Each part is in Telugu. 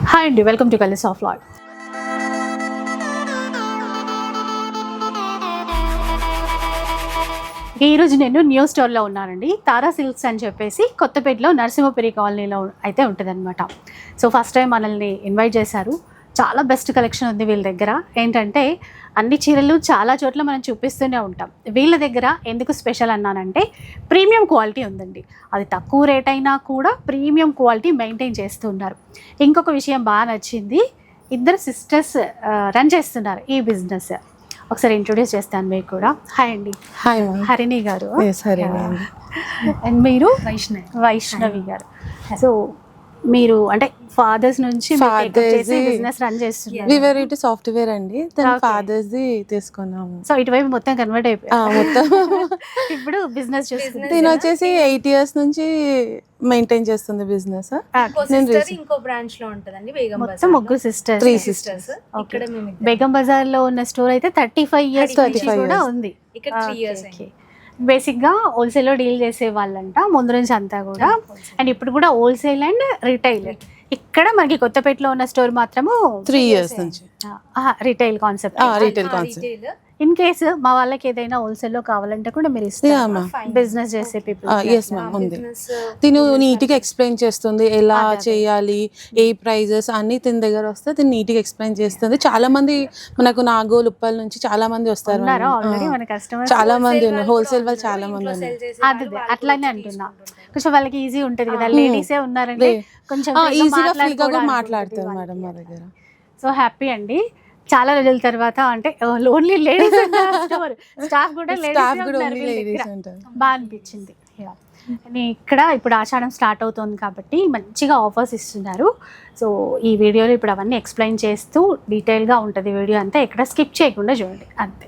హాయ్ అండి, వెల్కమ్ టు కలర్స్ ఆఫ్ లాయ్. ఈరోజు నేను న్యూ స్టోర్లో ఉన్నానండి. తారా సిల్క్స్ అని చెప్పేసి కొత్తపేటలో నరసింహపురి కాలనీలో అయితే ఉంటుంది అనమాట. సో ఫస్ట్ టైం మనల్ని ఇన్వైట్ చేశారు. చాలా బెస్ట్ కలెక్షన్ ఉంది వీళ్ళ దగ్గర. ఏంటంటే అన్ని చీరలు చాలా చోట్ల మనం చూపిస్తూనే ఉంటాం. వీళ్ళ దగ్గర ఎందుకు స్పెషల్ అన్నానంటే ప్రీమియం క్వాలిటీ ఉందండి. అది తక్కువ రేట్ అయినా కూడా ప్రీమియం క్వాలిటీ మెయింటైన్ చేస్తున్నారు. ఇంకొక విషయం బాగా నచ్చింది, ఇద్దరు సిస్టర్స్ రన్ చేస్తున్నారు ఈ బిజినెస్. ఒకసారి ఇంట్రొడ్యూస్ చేస్తాను మీకు కూడా. హాయ్ అండి. హాయ్ హరిణి గారు. అండ్ మీరు వైష్ణవి గారు. సో మీరు అంటే ఫాదర్స్ నుంచి బిజినెస్ రన్ చేస్తున్నారు. వివరిటీ సాఫ్ట్వేర్ అండి, ఫాదర్స్ ది తీసుకున్నాము. సో ఇటువైపు మొత్తం కన్వర్ట్ అయిపోయింది మొత్తం. ఇప్పుడు బిజినెస్ చేస్తుంది. నేను వచ్చేసి 8 years నుంచి మెయింటైన్ చేస్తుంది బిజినెస్. ఇంకో బ్రాంచ్ లో ఉంటదండి బేగం బజార్. మొత్తం ముగ్గురు సిస్టర్స్. 3 sisters. ఇక్కడ మేము బేగం బజార్ లో ఉన్న స్టోర్ అయితే 35 years కూడా ఉంది. ఇక్కడ 3 years బేసిక్గా హోల్సేల్లో డీల్ చేసే వాళ్ళంట ముందు నుంచి అంతా కూడా. అండ్ ఇప్పుడు కూడా హోల్సేల్ అండ్ రిటైల్. ఇక్కడ మనకి కొత్తపేటలో ఉన్న స్టోర్ మాత్రము 3 years నుంచి retail concept. Retail concept. In case మా వాళ్ళకి ఏదైనా హోల్సేల్లో కావాలంటే కూడా మీరు ఇస్తారు బిజినెస్ చేసే పీపుల్. ఎస్ మ్యామ్ ఉంది. తిను నీట్గా ఎక్స్ప్లెయిన్ చేస్తుంది ఎలా చేయాలి, ఏ ప్రైజెస్ అన్ని తిన దగ్గర వస్తే తిని నీట్గా ఎక్స్ప్లెయిన్ చేస్తుంది. చాలా మంది మనకు నాగోల్ ఉప్పల్ నుంచి చాలా మంది వస్తారు, చాలా మంది ఉన్నారు హోల్సేల్ వాళ్ళు, చాలా మంది ఉన్నారు. అదే అట్లానే అంటున్నా, కొంచెం వాళ్ళకి ఈజీ ఉంటది కదా. లేడీసే ఉన్నారంటే కొంచెం ఈజీగా ఫ్రీగా మాట్లాడతారు మేడం మా దగ్గర. సో హ్యాపీ అండి. చాలా రోజుల తర్వాత అంటే ఓన్లీ లేడీస్ స్టాఫ్ కూడా లేడీస్ బాగా అనిపించింది. ఇక్కడ ఇప్పుడు ఆషాఢం స్టార్ట్ అవుతుంది కాబట్టి మంచిగా ఆఫర్స్ ఇస్తున్నారు. సో ఈ వీడియోలో ఇప్పుడు అవన్నీ ఎక్స్ప్లెయిన్ చేస్తూ డీటెయిల్గా ఉంటుంది వీడియో అంతా. ఎక్కడ స్కిప్ చేయకుండా చూడండి అంతే.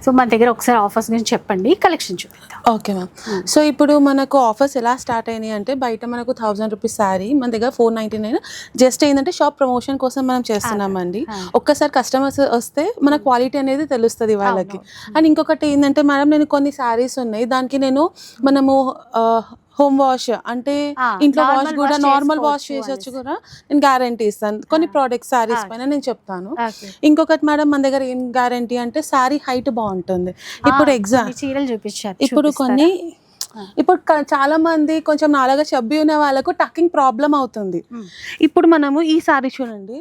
సో మన దగ్గర ఒకసారి ఆఫర్స్ గురించి చెప్పండి, కలెక్షన్ చూపిద్దాం. Okay ma'am. సో ఇప్పుడు మనకు ఆఫర్స్ ఎలా స్టార్ట్ అయినాయి అంటే బయట మనకు 1000 రూపీస్ శారీ, మన దగ్గర 499. జస్ట్ ఏంటంటే షాప్ ప్రమోషన్ కోసం మనం చేస్తున్నామండి. ఒక్కసారి కస్టమర్స్ వస్తే మన క్వాలిటీ అనేది తెలుస్తుంది వాళ్ళకి. అండ్ ఇంకొకటి ఏంటంటే మేడం, నేను కొన్ని శారీస్ ఉన్నాయి, దానికి మనము హోమ్ వాష్ అంటే ఇంట్లో వాష్ కూడా నార్మల్ వాష్ చేసొచ్చు కూడా నేను గ్యారంటీ ఇస్తాను. కొన్ని ప్రోడక్ట్స్ శారీస్ పైన నేను చెప్తాను. ఇంకొకటి మేడం, మన దగ్గర ఏం గ్యారంటీ అంటే శారీ హైట్ బాగుంటుంది. ఇప్పుడు చీరలు చూపించారు. ఇప్పుడు చాలా మంది కొంచెం నాలాగా చబ్బి ఉన్న వాళ్ళకు టక్కింగ్ ప్రాబ్లం అవుతుంది. ఇప్పుడు మనము ఈ శారీ చూడండి,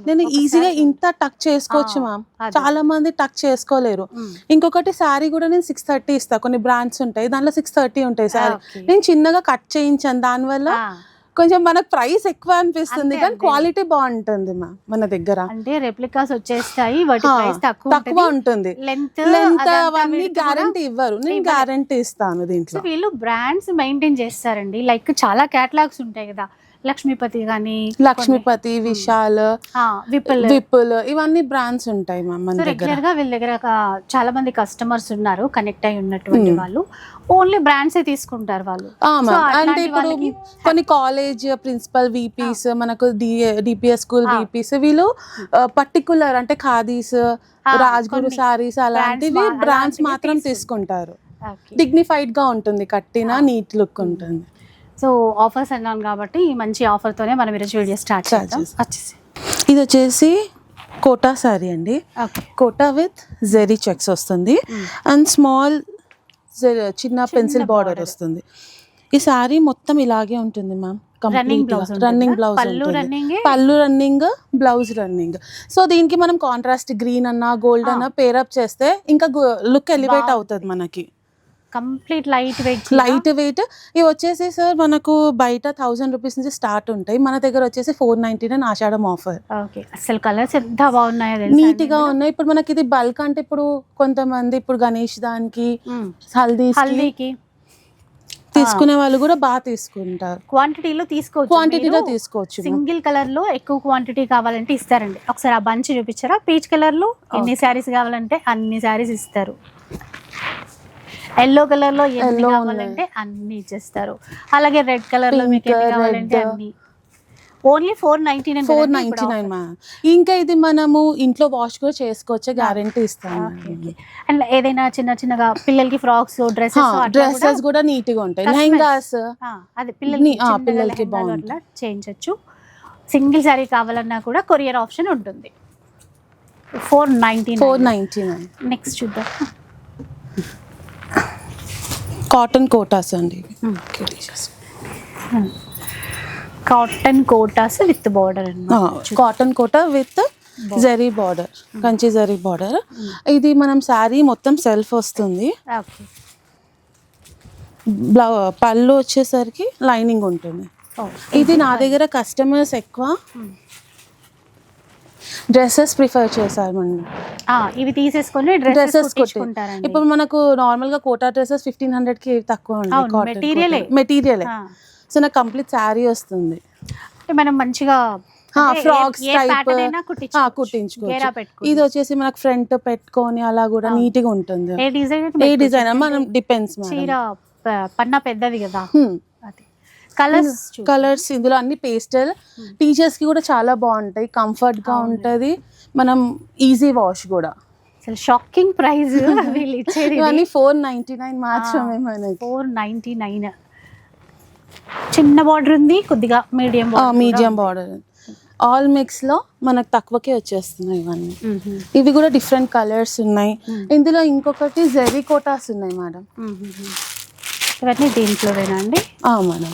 నేను ఈజీగా ఇంత టక్ చేసుకోవచ్చు మ్యామ్. చాలా మంది టక్ చేసుకోలేరు. ఇంకొకటి శారీ కూడా నేను 630 ఇస్తా. కొన్ని బ్రాండ్స్ ఉంటాయి, దాంట్లో 630 ఉంటాయి శారీ. నేను చిన్నగా కట్ చేయించాను, దానివల్ల కొంచెం మనకు ప్రైస్ ఎక్కువ అనిపిస్తుంది కానీ క్వాలిటీ బాగుంటుంది మ్యామ్ మన దగ్గర. అంటే రెప్లికాస్ వచ్చేస్తాయి, తక్కువ ఉంటుంది. లెంత్ అవన్నీ గ్యారంటీ ఇవ్వరు, నేను గ్యారంటీ ఇస్తాను. దీంట్లో వీళ్ళు బ్రాండ్స్ మెయింటైన్ చేస్తారండి. లైక్ చాలా క్యాటలాగ్స్ ఉంటాయి కదా, లక్ష్మీపతి కానీ, లక్ష్మీపతి, విశాల్, విపుల్, ఇవన్నీ బ్రాండ్స్ ఉంటాయి మ్యామ్ మన దగ్గర. రెగ్యులర్ గా వీళ్ళ దగ్గర చాలా మంది కస్టమర్స్ ఉన్నారు, కనెక్ట్ అయి ఉన్నటువంటి వాళ్ళు. ఓన్లీ బ్రాండ్స్ తీసుకుంటారు వాళ్ళు. అంటే ఇప్పుడు కొన్ని కాలేజ్ ప్రిన్సిపల్ వీపీస్, మనకు డిపిఎస్ స్కూల్ వీపీస్, వీళ్ళు పర్టికులర్ అంటే ఖాదీస్, రాజ్గురు సారీస్ అలాంటివి బ్రాండ్స్ మాత్రం తీసుకుంటారు. డిగ్నిఫైడ్ గా ఉంటుంది, కట్టిన నీట్ లుక్ ఉంటుంది. సో ఆఫర్స్ అన్నాను కాబట్టి మంచి ఆఫర్తోనే మనం ఈరోజు వీడియో స్టార్ట్ చేద్దాం. ఇది వచ్చేసి కోటా సారీ అండి. కోటా విత్ జెరీ చెక్స్ వస్తుంది అండ్ స్మాల్ చిన్న పెన్సిల్ బార్డర్ వస్తుంది. ఈ సారీ మొత్తం ఇలాగే ఉంటుంది మ్యామ్. రన్నింగ్ బ్లౌజ్, పళ్ళు రన్నింగ్, బ్లౌజ్ రన్నింగ్. సో దీనికి మనం కాంట్రాస్ట్ గ్రీన్ అన్నా గోల్డ్ అన్నా పేరప్ చేస్తే ఇంకా లుక్ ఎలివేట్ అవుతుంది మనకి. Complete light weight. ఇవి వచ్చేసి సార్ మనకు బయట 1000 రూపీస్ నుంచి స్టార్ట్ ఉంటాయి, మన దగ్గర వచ్చేసి 499 ఆషాఢం ఆఫర్. అసలు కలర్స్ ఎంత బాగున్నాయో, నీట్ గా ఉన్నాయి. ఇప్పుడు మనకి ఇది బల్క్ అంటే ఇప్పుడు కొంతమంది ఇప్పుడు గణేష్ దానికి, హల్దీకి తీసుకునే వాళ్ళు కూడా బాగా తీసుకుంటారు. క్వాంటిటీలో తీసుకోవచ్చు. సింగిల్ కలర్ లో ఎక్కువ క్వాంటిటీ కావాలంటే ఇస్తారండి. ఒకసారి ఆ బంచ్ చూపించారా, పీచ్ కలర్ లో ఎన్ని శారీస్ కావాలంటే అన్ని శారీస్ ఇస్తారు. ఎల్లో కలర్ లో ఎన్ని కావాలంటే అన్ని ఇచ్చేస్తారు. అలాగే రెడ్ కలర్ లో మీకు ఎన్ని కావాలంటే అన్ని. ఓన్లీ 499 మా. ఇంకా ఇది మనము ఇంట్లో వాష్ కూడా చేసుకోవచ్చు, గ్యారంటీ ఇస్తాను. అండ్ ఏదైనా చిన్నగా పిల్లలకి ఫ్రాక్స్, డ్రెస్సెస్ కూడా నీట్ గా ఉంటాయి. లెహంగాస్ అదే పిల్లలకి బాగుంటుంది, చేయించవచ్చు. సింగిల్ శారీ కావాలన్నా కూడా కొరియర్ ఆప్షన్ ఉంటుంది. 499. నెక్స్ట్ చూద్దాం. కాటన్ కోటాస్ అండి, కాటన్ కోటాస్ విత్ బార్డర్ అన్నమాట. Cotton Kota with zari border, Kanchi zari border. ఇది మనం శారీ మొత్తం సెల్ఫ్ వస్తుంది. ఓకే. పళ్ళు వచ్చేసరికి లైనింగ్ ఉంటుంది. ఇది నా దగ్గర కస్టమర్స్ ఎక్కువ డ్రెస్సెస్ ప్రిఫర్ చేశారండి. ఇవి తీసేసుకొని డ్రెస్సెస్ కుట్టించుకుంటారండి. ఇప్పుడు మనకు నార్మల్ గా కోటా డ్రెస్సెస్ 1500కి తక్కువ మెటీరియలే. సో నాకు కంప్లీట్ శారీ వస్తుంది. అంటే మనం మంచిగా ఫ్రాక్స్ టైప్ కుట్టించుకోవచ్చు. ఇది వచ్చేసి మనకు ఫ్రంట్ పెట్టుకొని అలా కూడా నీట్ గా ఉంటుంది. ఏ డిజైన్ మనం డిపెండ్స్. చీర పన్నా పెద్దది కదా. కలర్స్ ఇందులో అన్ని పేస్టల్. టీచర్స్ కి కూడా చాలా బాగుంటాయి, కంఫర్ట్ గా ఉంటది, మనం ఈజీ వాష్ కూడా. షాకింగ్ ప్రైస్ వీళ్ళు ఇచ్చేది. 499 మాత్రమే మనకి. 499. చిన్న బార్డర్ ఉంది, కొద్దిగా మీడియం బార్డర్. ఆల్ మిక్స్ లో మనకు తక్కువకే వచ్చేస్తున్నాయి ఇవన్నీ. ఇవి కూడా డిఫరెంట్ కలర్స్ ఉన్నాయి. ఇందులో ఇంకొకటి జెరీ కోటాస్ ఉన్నాయి మేడం. ఇవన్నీ దీంట్లోనేనా అండి? Madam.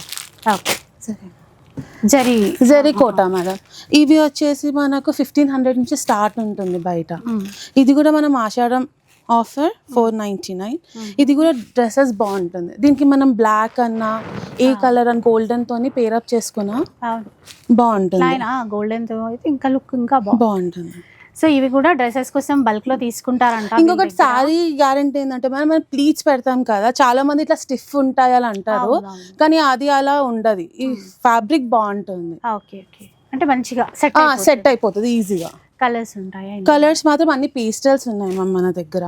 Okay. Zari Kota madam. ఇవి వచ్చేసి మనకు 1500 నుంచి స్టార్ట్ ఉంటుంది బయట. ఇది కూడా మనం ఆషాఢం ఆఫర్ 499. ఇది కూడా డ్రెస్సెస్ బాగుంటుంది. దీనికి మనం బ్లాక్ అన్నా ఏ కలర్ అని గోల్డెన్ తోని పేరప్ చేసుకున్నా బాగుంటుంది. గోల్డెన్ తో అయితే ఇంకా లుక్ ఇంకా బాగుంటుంది. సో ఇవి కూడా డ్రెస్సెస్ కోసం బల్క్ లో తీసుకుంటారంట. ఇంకొకటి సారీ గ్యారంటీ ఏంటంటే మనం ప్లీట్స్ పెడతాం కదా, చాలా మంది ఇట్లా స్టిఫ్ ఉంటాయి అలా అంటారు, కానీ అది అలా ఉండదు. ఈ ఫ్యాబ్రిక్ బాగుంటుంది. ఓకే. అంటే మంచిగా సెట్ అయిపోతుంది ఈజీగా. కలర్స్ ఉంటాయి. కలర్స్ మాత్రం అన్ని పేస్టల్స్ ఉన్నాయి మన దగ్గర.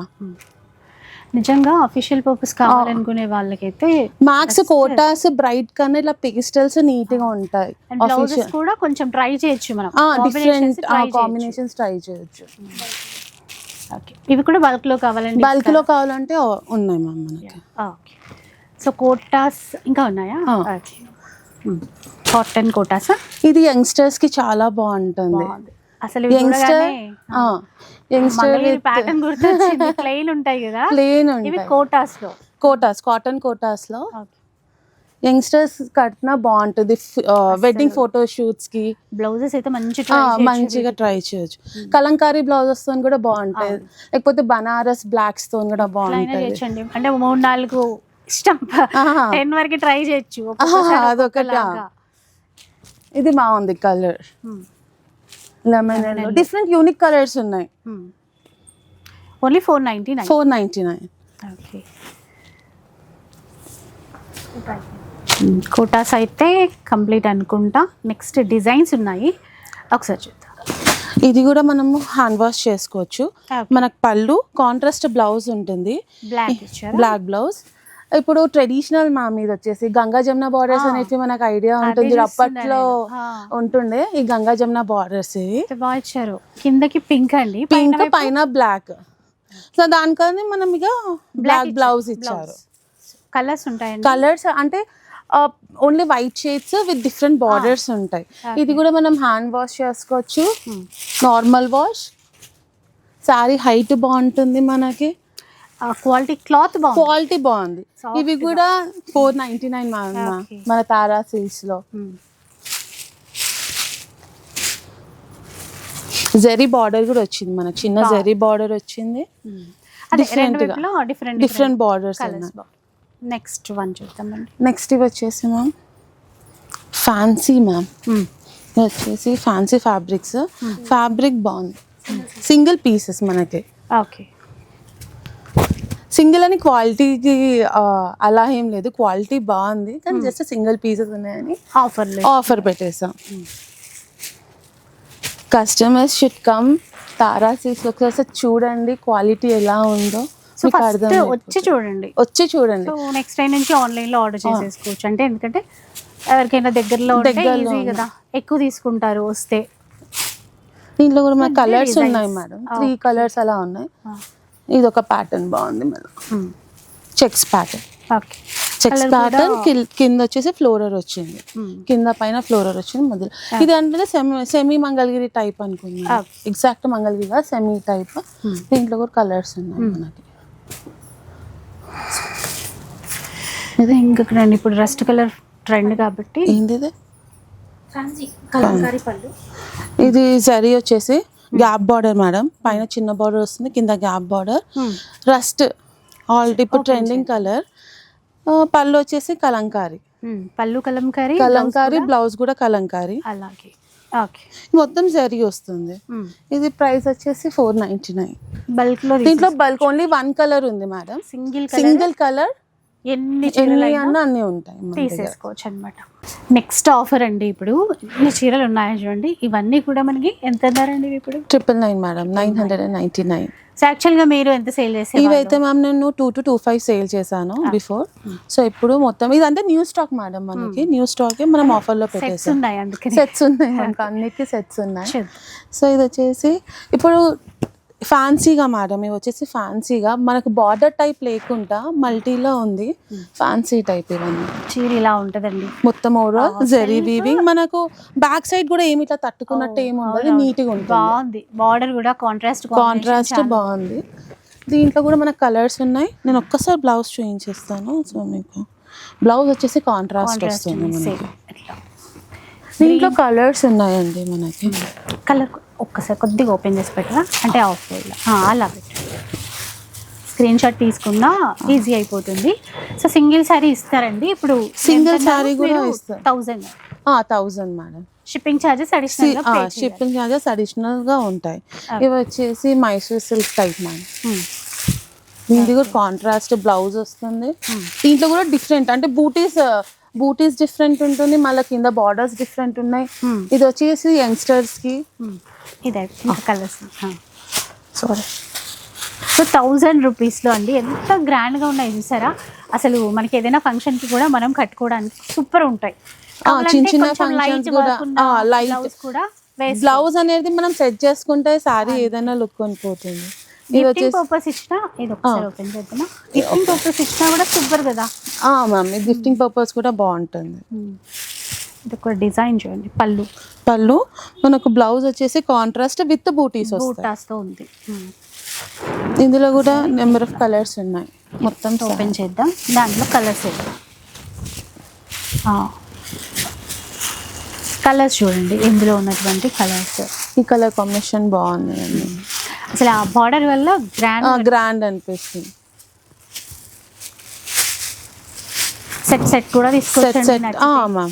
నిజంగా అఫీషియల్ పర్పస్ కావాలనుకునే వాళ్ళకైతే మ్యాక్స్ కోటాస్ బ్రైట్ కన్నా ఇలా పేస్టల్స్ నీట్ గా ఉంటాయి. బ్లౌజెస్ కూడా కొంచెం ట్రై చేయొచ్చు మనం, డిఫరెంట్ కాంబినేషన్స్ ట్రై చేయొచ్చు. ఓకే. ఇవి కూడా బల్క్ లో కావాలంటే ఉన్నాయి మ్యామ్ మనకి. ఓకే. సో కోటాస్ ఇంకా ఉన్నాయా? కాటన్ కోటాస్. ఇది యంగ్స్టర్స్ కి చాలా బాగుంటుంది. అసలు యంగ్స్టర్ ప్యాటర్న్ గుర్తొచ్చింది. ప్లెయిన్ ఉంటాయి కదా, ఇవి కాటన్ కోటాస్ లో యంగ్స్టర్స్ కట్టినా బాగుంటుంది. వెడ్డింగ్ ఫోటో షూట్స్ కి బ్లౌజెస్ అయితే మంచిగా ట్రై చేయొచ్చు. కలంకారీ బ్లౌజెస్ తో కూడా బాగుంటాయి, లేకపోతే బనారస్ బ్లాక్స్ తో కూడా బాగుంటాయి. అంటే 3-4 ఇష్టం 10 వరకు ట్రై చేయొచ్చు. అదొకటి. ఇది బాగుంది colour, lemon yellow. Different unique colours ఉన్నాయి. ఓన్లీ 499. 499. ఓకే. కోటాస్ అయితే కంప్లీట్ అనుకుంటా. నెక్స్ట్ డిజైన్స్ ఉన్నాయి, ఒకసారి చూద్దాం. ఇది కూడా మనము హ్యాండ్ వాష్ చేసుకోవచ్చు. మనకు పళ్ళు కాంట్రాస్ట్ బ్లౌజ్ ఉంటుంది, బ్లాక్ బ్లౌజ్. ఇప్పుడు ట్రెడిషనల్ మా మీద వచ్చేసి గంగా జమున బార్డర్స్ అనేవి మనకు ఐడియా ఉంటుంది, అప్పట్లో ఉంటుండే. ఈ గంగా జమున బార్డర్స్ బాగా ఇచ్చారు. కిందకి పింక్ అండి, పింక్ పైన బ్లాక్. సో దానికని మనం ఇక బ్లాక్ బ్లౌజ్ ఇచ్చారు. కలర్స్ ఉంటాయండి. కలర్స్ అంటే only white shades with different borders ఉంటాయి. ఇది కూడా మనం హ్యాండ్ వాష్ చేసుకోవచ్చు, నార్మల్ వాష్. శారీ హైట్ బాగుంటుంది మనకి, క్వాలిటీ బాగుంది. ఇవి కూడా 499 మన తారా సిల్క్స్ లో. జరీ బార్డర్ కూడా వచ్చింది మనకి, చిన్న జరీ బార్డర్ వచ్చింది. Different borders. నెక్స్ట్ వన్ చూద్దామండి. నెక్స్ట్ ఇవి వచ్చేసి మ్యామ్ ఫ్యాన్సీ మ్యామ్. ఇది వచ్చేసి ఫ్యాన్సీ ఫ్యాబ్రిక్స్. ఫ్యాబ్రిక్ బాగుంది, సింగిల్ పీసెస్ మనకి. ఓకే. సింగిల్ అని క్వాలిటీకి అలా ఏం లేదు, క్వాలిటీ బాగుంది, కానీ జస్ట్ సింగిల్ పీసెస్ ఉన్నాయని ఆఫర్ పెట్టేసాం. Customers should come Tara silks ఒకసారి చూడండి క్వాలిటీ ఎలా ఉందో. వచ్చి చూడండి. నెక్స్ట్ టైం నుంచి ఆన్లైన్ లో ఆర్డర్ చేసేసుకోవచ్చు. అంటే ఎందుకంటే ఎవరికైనా దగ్గరలో ఈజీ కదా, ఎక్కువ తీసుకుంటారు వస్తే. దీంట్లో కూడా మన కలర్స్ ఉన్నాయి మేడం, 3 కలర్స్ అలా ఉన్నాయి. ఇది ఒక ప్యాటర్న్ బాగుంది madam, checks pattern. Okay. Checks pattern కింద వచ్చేసి ఫ్లోరర్ వచ్చింది, కింద పైన ఫ్లోరర్ వచ్చింది మధ్యలో. ఇది అంటే సెమీ మంగళగిరి టైప్ అనుకున్నాను, ఎగ్జాక్ట్ మంగళగిరి సెమీ టైప్. దీంట్లో కూడా కలర్స్ ఉన్నాయి మనకి. ఇది ఇంకా ఇప్పుడు రస్ట్ కలర్ ట్రెండ్ కాబట్టి. ఏంటిది? ఫ్యాన్సీ కలంకారీ పళ్ళు. ఇది జరీ వచ్చేసి గ్యాప్ బార్డర్ మేడం, పైన చిన్న బార్డర్ వస్తుంది, కింద గ్యాప్ బార్డర్. రస్ట్ ఆల్రెడీ ఇప్పుడు ట్రెండింగ్ కలర్. పళ్ళు వచ్చేసి కలంకారీ, పళ్ళు కలంకారీ, బ్లౌజ్ కూడా కలంకారీ. అలాగే ఓకే, మొత్తం జరీ వస్తుంది. ఇది ప్రైస్ వచ్చేసి 499. బల్క్ లో దీంట్లో బల్క్ ఓన్లీ 1 కలర్ ఉంది మేడం, సింగిల్ కలర్. ఎన్ని అన్నీ ఉంటాయి, తీసేసుకోవచ్చు అనమాట. నెక్స్ట్ ఆఫర్ అండి, ఇప్పుడు ఇన్ని చీరలు ఉన్నాయి చూడండి, ఇవన్నీ కూడా మనకి ఎంత ధర అండి ఇప్పుడు? 999 మేడం, 999. సో యాక్చువల్గా మీరు ఎంత సేల్ చేసేవారు? ఇవైతే మ్యామ్ నేను 2 to 25 సేల్ చేశాను బిఫోర్. సో ఇప్పుడు మొత్తం ఇదంతా న్యూ స్టాక్ మేడం, మనకి న్యూ స్టాక్ మనం ఆఫర్లో పెట్టేసాం. సెట్స్ ఉన్నాయి మనకు, అన్నిటికీ సెట్స్ ఉన్నాయి. సో ఇది వచ్చేసి ఇప్పుడు ఫ్యాన్సీగా మేడం, ఇవి వచ్చేసి ఫ్యాన్సీగా మనకు బార్డర్ టైప్ లేకుండా మల్టీలో ఉంది, ఫ్యాన్సీ టైప్. ఇవన్నీ చీర ఇలా ఉంటదండి, మొత్తం ఓవరాల్ జరీ వీవింగ్. మనకు బ్యాక్ సైడ్ కూడా ఏమి ఇట్లా తట్టుకున్నట్టు ఏమి ఉండదు, నీట్ గా ఉంటుంది. బాగుంది, బార్డర్ కూడా కాంట్రాస్ట్ బాగుంది. దీంట్లో కూడా మనకు కలర్స్ ఉన్నాయి. నేను ఒక్కసారి బ్లౌజ్ చూపించేస్తాను. సో మీకు బ్లౌజ్ వచ్చేసి కాంట్రాస్ట్ వస్తుంది మనకి. దీంట్లో కలర్స్ ఉన్నాయండి మనకి. కలర్ ఒక్కసారి కొద్దిగా ఓపెన్ చేసి పెట్టరా, అంటే ఆఫ్ అలా పెట్టు, స్క్రీన్ షాట్ తీసుకున్నా ఈజీ అయిపోతుంది. సో సింగిల్ శారీ ఇస్తారండి ఇప్పుడు? సింగిల్ శారీ కూడా ఇస్తారు. 1000 మేడం. షిప్పింగ్ ఛార్జెస్ అడిషనల్ గా ఉంటాయి. ఇవి వచ్చేసి మైసూర్ సిల్క్ టైప్ మేడం. దీనికి కూడా కాంట్రాస్ట్ బ్లౌజ్ వస్తుంది. దీంట్లో కూడా డిఫరెంట్ అంటే బూటీస్ డిఫరెంట్ ఉంటుంది, మళ్ళీ కింద బార్డర్స్ డిఫరెంట్ ఉన్నాయి. ఇది వచ్చేసి యంగ్స్టర్స్ కి. ఇదే కలర్స్. సారీ. సో 1000 రూపీస్లో అండి, ఎంత గ్రాండ్గా ఉన్నాయి చూసారా. అసలు మనకి ఏదైనా ఫంక్షన్కి కూడా మనం కట్టుకోవడానికి సూపర్ ఉంటాయి. చిన్న చిన్న ఫంక్షన్స్ కూడా లైట్ బ్లౌజ్ అనేది మనం సెట్ చేసుకుంటే సారీ ఏదైనా లుక్ కొనిపోతుంది. గిఫ్టింగ్ పర్పస్ ఇచ్చినా, ఇది ఒకసారి ఓపెన్ చేద్దామా, గిఫ్టింగ్ పర్పస్ ఇచ్చినా కూడా సూపర్ కదా మ్యామ్. గిఫ్టింగ్ పర్పస్ కూడా బాగుంటుంది. ఇది ఒక డిజైన్ చూడండి, పళ్ళు మనకు బ్లౌజ్ వచ్చేసి కాంట్రాస్ట్ విత్ బూటాస్తో ఉంది. ఇందులో కూడా నెంబర్ ఆఫ్ కలర్స్ ఉన్నాయి. మొత్తం ఓపెన్ చేద్దాం, దాంట్లో కలర్స్ కలర్స్ చూడండి, ఇందులో ఉన్నటువంటి కలర్స్. ఈ కలర్ కాంబినేషన్ బాగుంది. అసలు ఆ బార్డర్ వల్ల గ్రాండ్ అనిపిస్తుంది. సెట్ కూడా తీసుకోవచ్చు,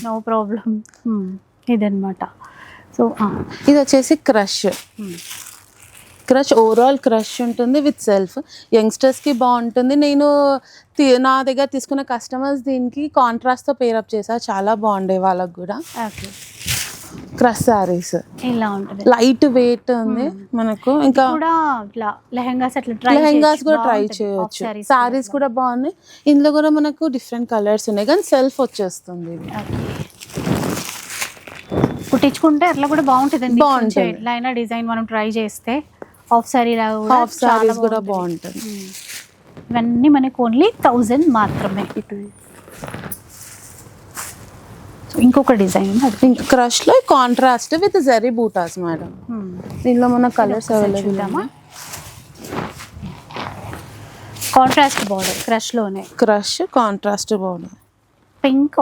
నో ప్రాబ్లం. ఇదన్నమాట. సో ఇది వచ్చేసి క్రష్ ఓవరాల్ క్రష్ ఉంటుంది విత్ సెల్ఫ్. యంగ్స్టర్స్కి బాగుంటుంది. నేను నా దగ్గర తీసుకున్న కస్టమర్స్ దీనికి కాంట్రాస్ట్తో పేరప్ చేసా, చాలా బాగుండే వాళ్ళకు కూడా. క్రష్ సారీస్ ఇలా ఉంటుంది, లైట్ వెయిట్ ఉంది మనకు. ఇంకా లెహంగాస్ కూడా ట్రై చేయొచ్చు. సారీస్ కూడా బాగున్నాయి. ఇందులో కూడా మనకు డిఫరెంట్ కలర్స్ ఉన్నాయి, కానీ సెల్ఫ్ వచ్చేస్తుంది. కుట్టించుకుంటే అట్లా కూడా బాగుంటుంది. ఎట్లయినా డిజైన్ మనం ట్రై చేస్తే హాఫ్ సారీస్ కూడా బాగుంటుంది. ఇవన్నీ మనకు ఓన్లీ 1000 మాత్రమే. ఇంకొక డిజైన్ క్రష్ లో contrast with zari buttas madam. దీనిలో మన colours available. Contrast border crush contrast border, pink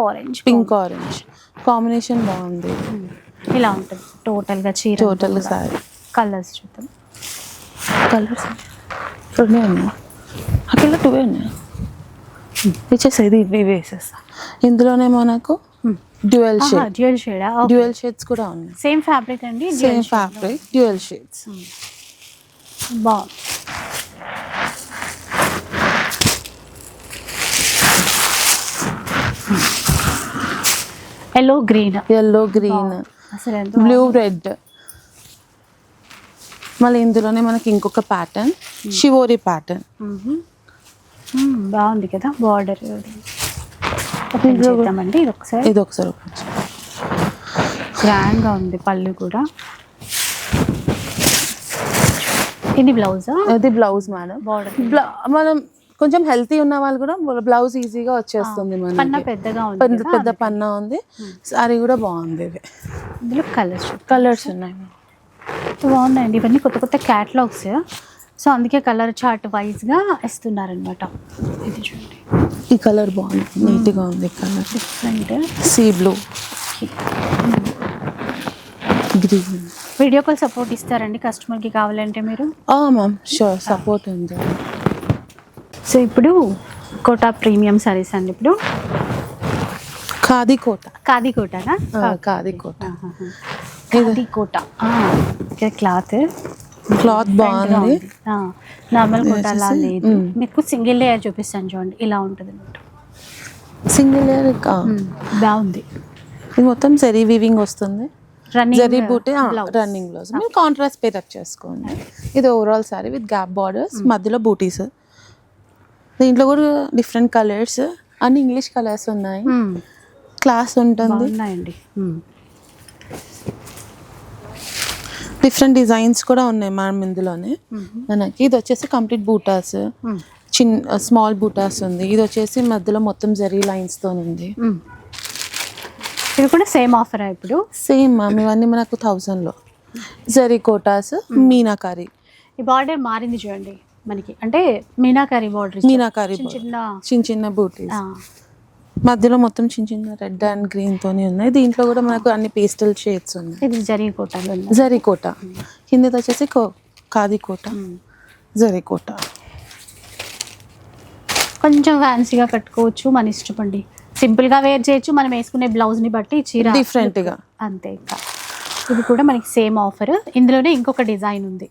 orange combination బాగుంది. ఇలా ఉంటుంది టోటల్గా చీర, టోటల్ సారీ. కలర్స్ చూద్దాం. కలర్స్ 2 ఉన్నాయి, అక్కడ 2 ఉన్నాయి. ఇచ్చేసేది ఇవి వేసేస్తా. ఇందులోనే మనకు డ్యూయల్ షేడ్స్ కూడా ఉన్నాయి. సేమ్ ఫ్యాబ్రిక్ అండి, డ్యూయల్ షేడ్స్. బాగుంది. Yellow green, blue red. మళ్ళీ ఇందులోనే మనకి ఇంకొక ప్యాటర్న్, షివోరి ప్యాటర్న్. బాగుంది కదా బార్డర్. ఇది ఒకసారి గ్రాండ్ గా ఉంది. పళ్ళు కూడా. ఇది బ్లౌజ్ మేడం. బార్డర్ మనం కొంచెం హెల్తీ ఉన్న వాళ్ళు కూడా బ్లౌజ్ ఈజీగా వచ్చేస్తుంది పన్న మనకి. పెద్దగా ఉంది కదా, పెద్ద పన్నా ఉంది. సారీ కూడా బాగుంది. ఇది ఇందులో కలర్స్ కలర్స్ ఉన్నాయి. బాగున్నాయండి. ఇవన్నీ కొత్త కొత్త క్యాటలాగ్స్. సో అందుకే కలర్ చార్ట్ వైజ్గా ఇస్తున్నారనమాట. ఇది చూడండి, ఈ కలర్ బాగుంది, నీట్గా ఉంది colour. Different sea blue, green. Video call support ఇస్తారండి కస్టమర్కి కావాలంటే మీరు? మ్యామ్ షూర్, సపోర్ట్ ఉంది. సో ఇప్పుడు కోటా ప్రీమియం సారీస్ అండి. ఇప్పుడు ఖాదీ కోట. ఖాదీ కోటానా? ఖాదీ కోట. ఖాదీ కోట. క్లాత్ బాగుంది. నార్మల్ కోటాలా లేదు, మీకు సింగిల్ లేయర్ చూపిస్తాను చూడండి. ఇలా ఉంటుంది అన్నమాట. సింగిల్ లేయర్ బాగుంది. ఇది మొత్తం జరీ వీవింగ్ వస్తుంది. జరీ బూటీ రన్నింగ్ బ్లౌజ్. మీరు కాంట్రాస్ట్ పేరప్ చేసుకోండి. ఇది overall sorry with gap borders, మధ్యలో బూటీస్. దీంట్లో కూడా డిఫరెంట్ కలర్స్, అన్ని ఇంగ్లీష్ కలర్స్ ఉన్నాయి. క్లాస్ ఉంటుంది. ఉన్నాయండి. డిఫరెంట్ డిజైన్స్ కూడా ఉన్నాయి మనం ఇందులోనే. మనకి ఇది వచ్చేసి కంప్లీట్ బూటాస్, స్మాల్ బూటాస్ ఉంది. ఇది వచ్చేసి మధ్యలో మొత్తం జరీ లైన్స్ తో ఉంది. ఇది కూడా సేమ్ ఆఫర్ ఇప్పుడు? సేమ్ మ్యామ్, ఇవన్నీ మనకు 1000లో. జరీ కోటాస్, మీనాకారి. ఈ బార్డర్ మారింది చూడండి మనకి, అంటే మీనాకారి బార్డర్. మీనాకారి చిన్న చిన్న బూటీస్, మధ్యలో మొత్తం చిన్న చిన్న రెడ్ అండ్ గ్రీన్ తోనే ఉన్నాయి. దీంట్లో కూడా మనకు అన్ని పేస్టల్ షేడ్స్ ఉన్నాయి. ఇది జరీ కోట. జరీ కోట. కిందది వచ్చేసి ఖాదీ కోట, జరీ కోట. కొంచెం ఫ్యాన్సీగా కట్టుకోవచ్చు, మన ఇష్టపండి. సింపుల్ గా వేర్ చేయొచ్చు, మనం వేసుకునే బ్లౌజ్ ని బట్టి చీర డిఫరెంట్ గా. అంతే. ఇంకా ఇది కూడా మనకి సేమ్ ఆఫర్. ఇందులోనే ఇంకొక డిజైన్ ఉంది.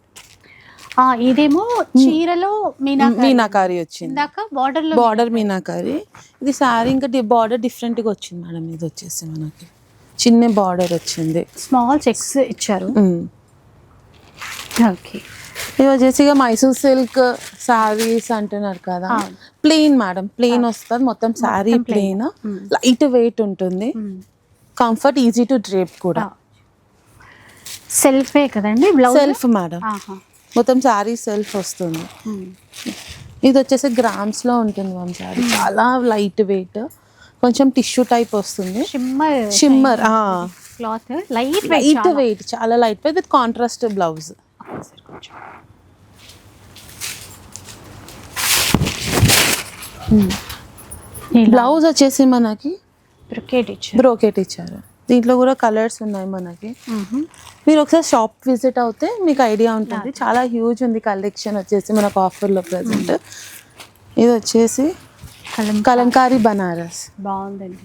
ఇదేమో చీరలో మీనాకారి వచ్చింది. ఇందాక బార్డర్ మీనాకారి. ఇది సారీ ఇంకా బార్డర్ డిఫరెంట్ గా వచ్చింది మేడం. ఇది వచ్చేసి మనకి చిన్న బార్డర్ వచ్చింది, స్మాల్ చెక్స్ ఇచ్చారు. ఓకే. ఇవి వచ్చేసి ఇక మైసూర్ సిల్క్ సారీస్ అంటున్నారు కదా, ప్లెయిన్ మేడం. ప్లెయిన్ వస్తుంది మొత్తం సారీ, ప్లెయిన్, లైట్ వెయిట్ ఉంటుంది, కంఫర్ట్, ఈజీ టు డ్రేప్ కూడా. సెల్ఫే కదండి బ్లౌజ్? సెల్ఫ్ మేడం, మొత్తం సారీ సెల్ఫ్ వస్తుంది. ఇది వచ్చేసి గ్రామ్స్ లో ఉంటుంది మ్యామ్ సారీ. చాలా లైట్ వెయిట్, కొంచెం టిష్యూ టైప్ వస్తుంది. షిమ్మర్ క్లాత్ లైట్ వెయిట్, చాలా light weight with contrast blouse. Blouse వచ్చేసి మనకి బ్రోకెట్ ఇచ్చారు. దీంట్లో కూడా కలర్స్ ఉన్నాయి మనకి. మీరు ఒకసారి షాప్ విజిట్ అవుతే మీకు ఐడియా ఉంటుంది. చాలా హ్యూజ్ ఉంది కలెక్షన్ వచ్చేసి మనకు ఆఫర్లో ప్రెసెంట్. ఇది వచ్చేసి కలంకారీ బనారస్. బాగుందండి.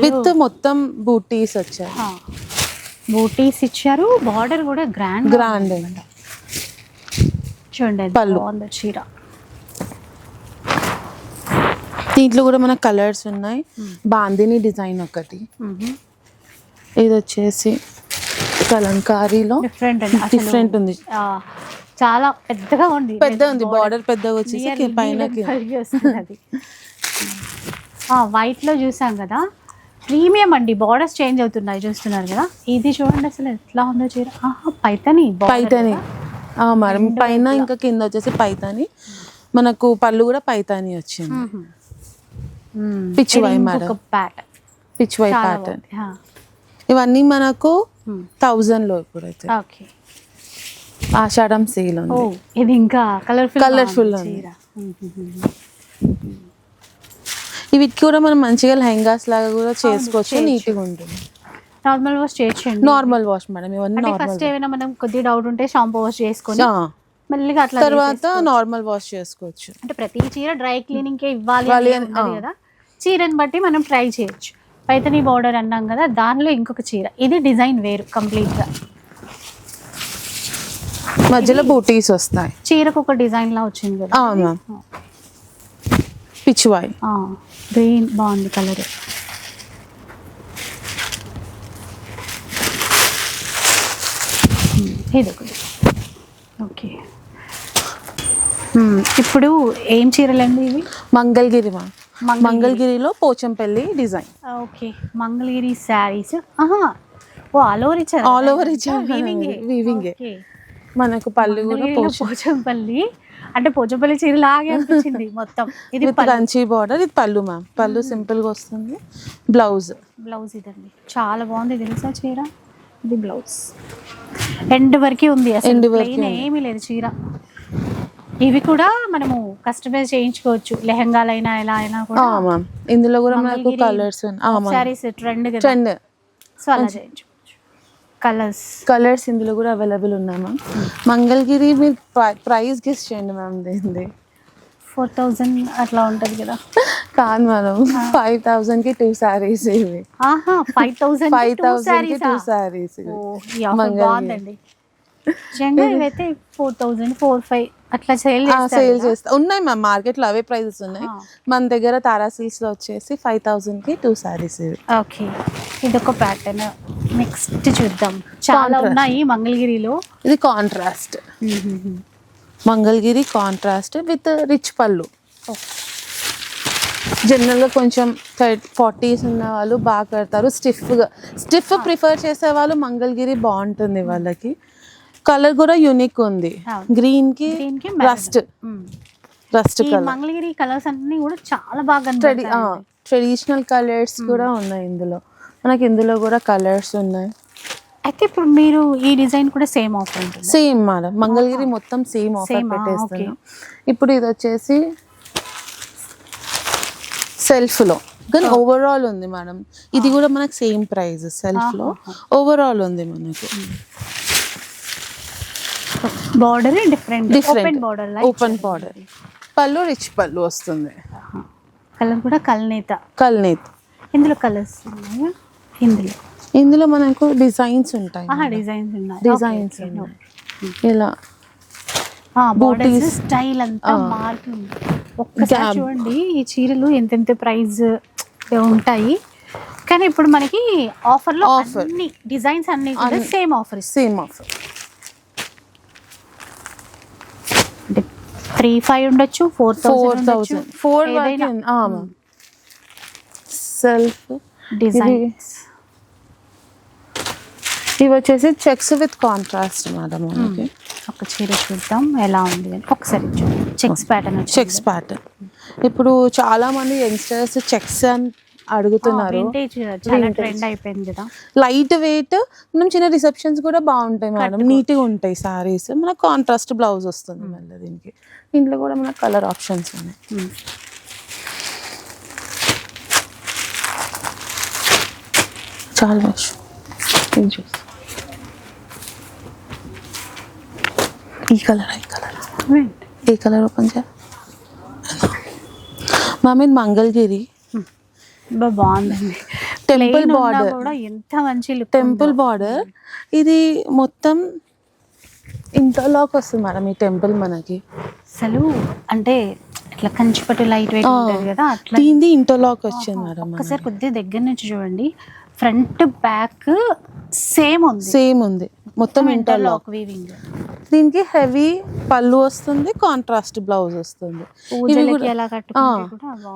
విత్ మొత్తం బూటీస్ వచ్చాయి. బూటీస్ ఇచ్చారు. బార్డర్ కూడా గ్రాండ్ చూడండి. పళ్ళు చీర. దీంట్లో కూడా మనకు కలర్స్ ఉన్నాయి. బాందిని డిజైన్ ఒకటి. ఇది వచ్చేసి కలంకారీలో డిఫరెంట్ ఉంది. చాలా పెద్దగా ఉంది. బార్డర్ పెద్దగా వచ్చేసి పైన వైట్ లో చూసాం కదా, ప్రీమియం అండి. బార్డర్స్ చేంజ్ అవుతున్నాయి చూస్తున్నారు కదా. ఇది చూడండి అసలు ఎట్లా ఉందో చీర. పైతని మరి పైన ఇంకా కింద వచ్చేసి పైతాని. మనకు పళ్ళు కూడా పైతాని వచ్చింది. పిచ్చివై మేడం, పిచ్చివై ప్యాటర్న్. ఇవన్నీ మనకు 1000లో ఇప్పుడైతే. ఆషాఢం సేల్ ఉంది. ఇది ఇంకా కలర్ఫుల్ వీటికి కూడా మనం మంచిగా లెహంగాస్ లాగా కూడా చేసుకోవచ్చు. నీట్గా ఉంటుంది. నార్మల్ వాష్ చేయొచ్చు. Normal wash madam. ఇవన్నీ ఫస్ట్ ఏమైనా మనం కొద్ది డౌట్ ఉంటే షాంపూ వాష్ చేసుకొని మళ్ళీ అట్లా తర్వాత నార్మల్ వాష్ చేసుకోవచ్చు. అంటే ప్రతి చీర డ్రై క్లీనింగ్ కే ఇవ్వాలి కదా, చీరని బట్టి మనం ట్రై చేయొచ్చు. పైతని బార్డర్ అన్నాం కదా, దానిలో ఇంకొక చీర. ఇది డిజైన్ వేరు కంప్లీట్ గా. మధ్యలో బూటీస్ వస్తాయి. చీరకు ఒక డిజైన్ లా వచ్చింది కదా. పిచ్చివాయ్ గ్రీన్ బాగుంది కలర్. ఇది ఒకటి. ఓకే. ఇప్పుడు ఏం చీరలండి ఇవి? మంగళగిరి మంగళగిరిలో Pochampally design. Okay. Mangalagiri saris. All over ఇచ్చారు. వీవింగ్ మనకు పళ్ళు కూడా పోచంపల్లి. అంటే పోచంపల్లి చీర లాగే అనిపించింది మొత్తం. ఇది విత్ కంచి బార్డర్. ఇది పళ్ళు మ్యామ్. పళ్ళు సింపుల్ గా వస్తుంది. బ్లౌజ్ ఇదండి చాలా బాగుంది తెలుసా చీర. ఇది బ్లౌజ్ ఎండ్ వరకే ఉంది, అసలు ప్లెయిన్ ఏమీ లేదు చీర. ఇవి కూడా మనము కస్టమైజ్ చేయించుకోవచ్చు, లెహంగాలైనా ఎలా అయినా కూడా. మ్యామ్ ఇందులో కూడా మనకు colours saris trend trend, so అలా చేయించుకోవచ్చు. కలర్స్ ఇందులో కూడా అవైలబుల్ ఉన్నాయి మ్యామ్. మంగళగిరి మీరు ప్రైస్ గెస్ చేయండి మ్యామ్. దీనిది 4000 అట్లా ఉంటది కదా. కాదు మేడం, 5000 కి 2 సారీస్ ఇవి. 5000 కి 2 సారీస్ బాగుందండి. నిజంగా ఇవైతే 4000 4-5 అట్లా సేల్ చేస్తా ఉన్నాయి మ్యామ్. మార్కెట్ లో అవే ప్రైజెస్ ఉన్నాయి. మన దగ్గర తారా సిల్క్స్ లో వచ్చేసి 5000 కి 2 సారీస్ ఇవి. ఓకే, ఇదొక ప్యాటర్న్. నెక్స్ట్ చూద్దాం, చాలా ఉన్నాయి మంగళగిరిలో. ఇది contrast, Mangalagiri contrast with rich పళ్ళు. జనరల్గా కొంచెం 40s ఉన్న వాళ్ళు బాగా కడతారు. స్టిఫ్ ప్రిఫర్ చేసే వాళ్ళు మంగళగిరి బాగుంటుంది వాళ్ళకి. కలర్ కూడా యూనిక్ ఉంది. గ్రీన్ కి రస్ట్ కలర్. మంగళగిరి కలర్స్ అన్ని కూడా చాలా బాగా ట్రెడిషనల్ కలర్స్ కూడా ఉన్నాయి ఇందులో. మనకి ఇందులో కూడా కలర్స్ ఉన్నాయి. అయితే ఇప్పుడు మీరు ఈ డిజైన్ కూడా సేమ్ ఆఫర్ ఉంటుంది? సేమ్ మేడం, మంగళగిరి మొత్తం సేమ్ ఆఫర్ పెట్టేస్తున్నాం. ఇప్పుడు ఇది వచ్చేసి సెల్ఫ్ లో కానీ ఓవరాల్ ఉంది మేడం. ఇది కూడా మనకు సేమ్ ప్రైస్. సెల్ఫ్ లో ఓవరాల్ ఉంది మనకు. Border different open border. పళ్ళు రిచ్ పళ్ళు వస్తుంది. కలర్ కూడా కల్నేత. ఇందులో కలర్స్ ఉన్నాయా? ఇందులో మనకు డిజైన్స్ ఉంటాయి. డిజైన్స్ ఇలా బూటీస్ స్టైల్ అంతా మారుతుంది. ఒక్కసారి చూడండి ఈ చీరలు ఎంతెంత ప్రైస్ ఉంటాయి. కానీ ఇప్పుడు మనకి ఆఫర్లో అన్ని డిజైన్స్ అన్ని సేమ్ ఆఫర్. 3-5 ఉండొచ్చు, 4000 సెల్ఫ్ డిజైన్స్. ఇవి వచ్చేసి చెక్స్ విత్ కాంట్రాస్ట్ మేడం. ఒక చీర చూద్దాం ఎలా ఉంది అని ఒకసారి. Checks pattern. ఇప్పుడు చాలా మంది యంగ్స్టర్స్ చెక్స్ అని అడుగుతున్నారు. ట్రెండ్ అయిపోయింది కదా. లైట్ వెయిట్, మనం చిన్న రిసెప్షన్స్ కూడా బాగుంటాయి మేడం. నీట్గా ఉంటాయి సారీస్. మనకు కాంట్రాస్ట్ బ్లౌజ్ వస్తుంది మళ్ళీ దీనికి. దీంట్లో కూడా మనకు కలర్ ఆప్షన్స్ ఉన్నాయి. చాలా ఈ కలర్ ఓపెన్ చేయాలి మ్యామ్. ఇది మంగళగిరి బాగుందండి. టెంపుల్ బార్డర్ కూడా ఎంత మంచి టెంపుల్ బార్డర్. ఇది మొత్తం ఇంటర్లాక్ వస్తుంది మేడం. ఈ టెంపుల్ మనకి అసలు అంటే ఇట్లా కంచిపట్టు లైట్ వెయిట్ ఉంటుంది కదా, అట్లా దీనిది ఇంటర్లాక్ వచ్చింది మేడం. ఒకసారి కొద్దిగా దగ్గర నుంచి చూడండి. ఫ్రంట్ బ్యాక్ సేమ్ ఉంది. మొత్తం ఇంటర్లాక్ వీవింగ్. దీనికి హెవీ పళ్ళు వస్తుంది, కాంట్రాస్ట్ బ్లౌజ్ వస్తుంది.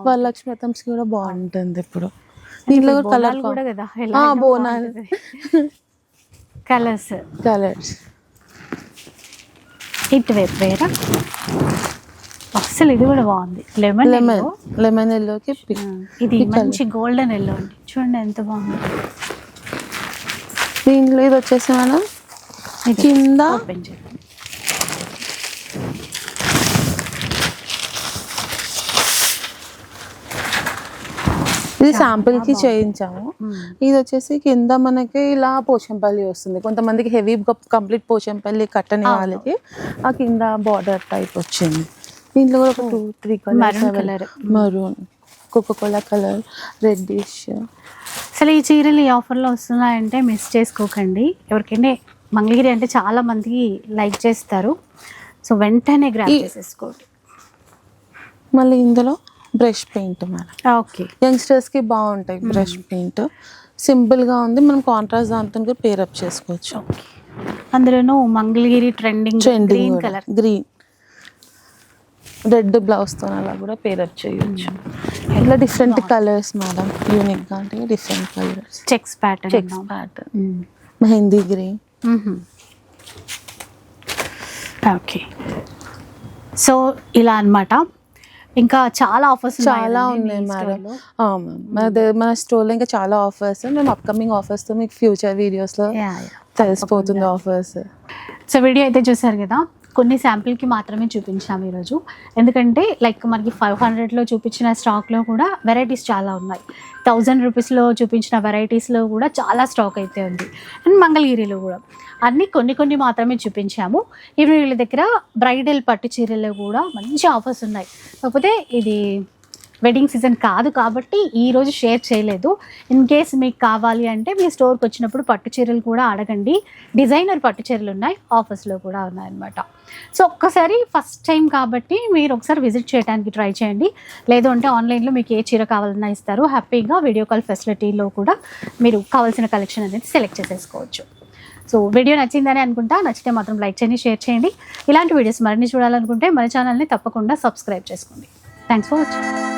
వరలక్ష్మి వ్రతంస్ కూడా బాగుంటుంది. ఇప్పుడు దీంట్లో కలర్ కూడా కదా, బోనాలు కలర్స్ ఇటు వైపు వేరా. అసలు ఇది కూడా బాగుంది. లెమన్ ఎల్లోకి ఇది మంచి గోల్డెన్ ఎల్లో అండి. చూడండి ఎంత బాగుంది. దీంట్లో ఇది వచ్చేసి మనం కింద ఇది శాంపుల్ కి చేయించాము. ఇది వచ్చేసి కింద మనకి ఇలా పోచంపల్లి వస్తుంది. కొంతమందికి హెవీ కంప్లీట్ పోచంపల్లి కట్టని వాళ్ళకి ఆ కింద బార్డర్ టైప్ వచ్చింది. దీంట్లో కూడా ఒక 2-3 colour, maroon, Coca Cola colour, reddish. అసలు ఈ చీరలు ఈ ఆఫర్లో వస్తున్నాయంటే మిస్ చేసుకోకండి. ఎవరికైనా మంగళగిరి అంటే చాలా మందికి లైక్ చేస్తారు. సో వెంటనే గ్రాబ్ చేసేసుకోండి. మళ్ళీ ఇందులో బ్రష్ పెయింట్ మేడం. ఓకే, యంగ్స్టర్స్కి బాగుంటాయి బ్రష్ పెయింట్. సింపుల్గా ఉంది. మనం కాంట్రాస్ట్ దాంతో కూడా పేరప్ చేసుకోవచ్చు. అందులోనూ Mangalagiri trending green colour, green red బ్లౌజ్తో అలా కూడా పేరప్ చేయొచ్చు. ఇట్లా డిఫరెంట్ కలర్స్ మేడం. యూనిక్గా అంటే different colours. Checks pattern, mehndi green. Okay, so ఇలా అన్నమాట. ఇంకా చాలా ఆఫర్స్ చాలా ఉన్నాయి మేడం. మన స్టోర్లో ఇంకా చాలా ఆఫర్స్, మేము అప్కమింగ్ ఆఫర్స్తో మీకు ఫ్యూచర్ వీడియోస్లో తెలిసిపోతుంది ఆఫర్స్. సో వీడియో అయితే చూసారు కదా, కొన్ని శాంపిల్కి మాత్రమే చూపించాము ఈరోజు. ఎందుకంటే లైక్ మనకి 500లో చూపించిన స్టాక్లో కూడా వెరైటీస్ చాలా ఉన్నాయి. 1000 రూపీస్లో చూపించిన వెరైటీస్లో కూడా చాలా స్టాక్ అయితే ఉంది. అండ్ మంగళగిరిలో కూడా అన్నీ కొన్ని మాత్రమే చూపించాము. ఇప్పుడు వీళ్ళ దగ్గర బ్రైడల్ పట్టు చీరల్లో కూడా మంచి ఆఫర్స్ ఉన్నాయి. కాకపోతే ఇది వెడ్డింగ్ సీజన్ కాదు కాబట్టి ఈరోజు షేర్ చేయలేదు. ఇన్ కేస్ మీకు కావాలి అంటే మీ స్టోర్కి వచ్చినప్పుడు పట్టు చీరలు కూడా అడగండి. డిజైనర్ పట్టు చీరలు ఉన్నాయి, ఆఫర్స్లో కూడా ఉన్నాయన్నమాట. సో ఒక్కసారి ఫస్ట్ టైం కాబట్టి మీరు ఒకసారి విజిట్ చేయడానికి ట్రై చేయండి. లేదు అంటే ఆన్లైన్లో మీకు ఏ చీర కావాలన్నా ఇస్తారు. హ్యాపీగా వీడియో కాల్ ఫెసిలిటీలో కూడా మీరు కావాల్సిన కలెక్షన్ అనేది సెలెక్ట్ చేసేసుకోవచ్చు. సో వీడియో నచ్చిందని అనుకుంటా. నచ్చితే మాత్రం లైక్ చేయండి, షేర్ చేయండి. ఇలాంటి వీడియోస్ మరిన్ని చూడాలనుకుంటే మన ఛానల్ని తప్పకుండా సబ్స్క్రైబ్ చేసుకోండి. Thanks for watching.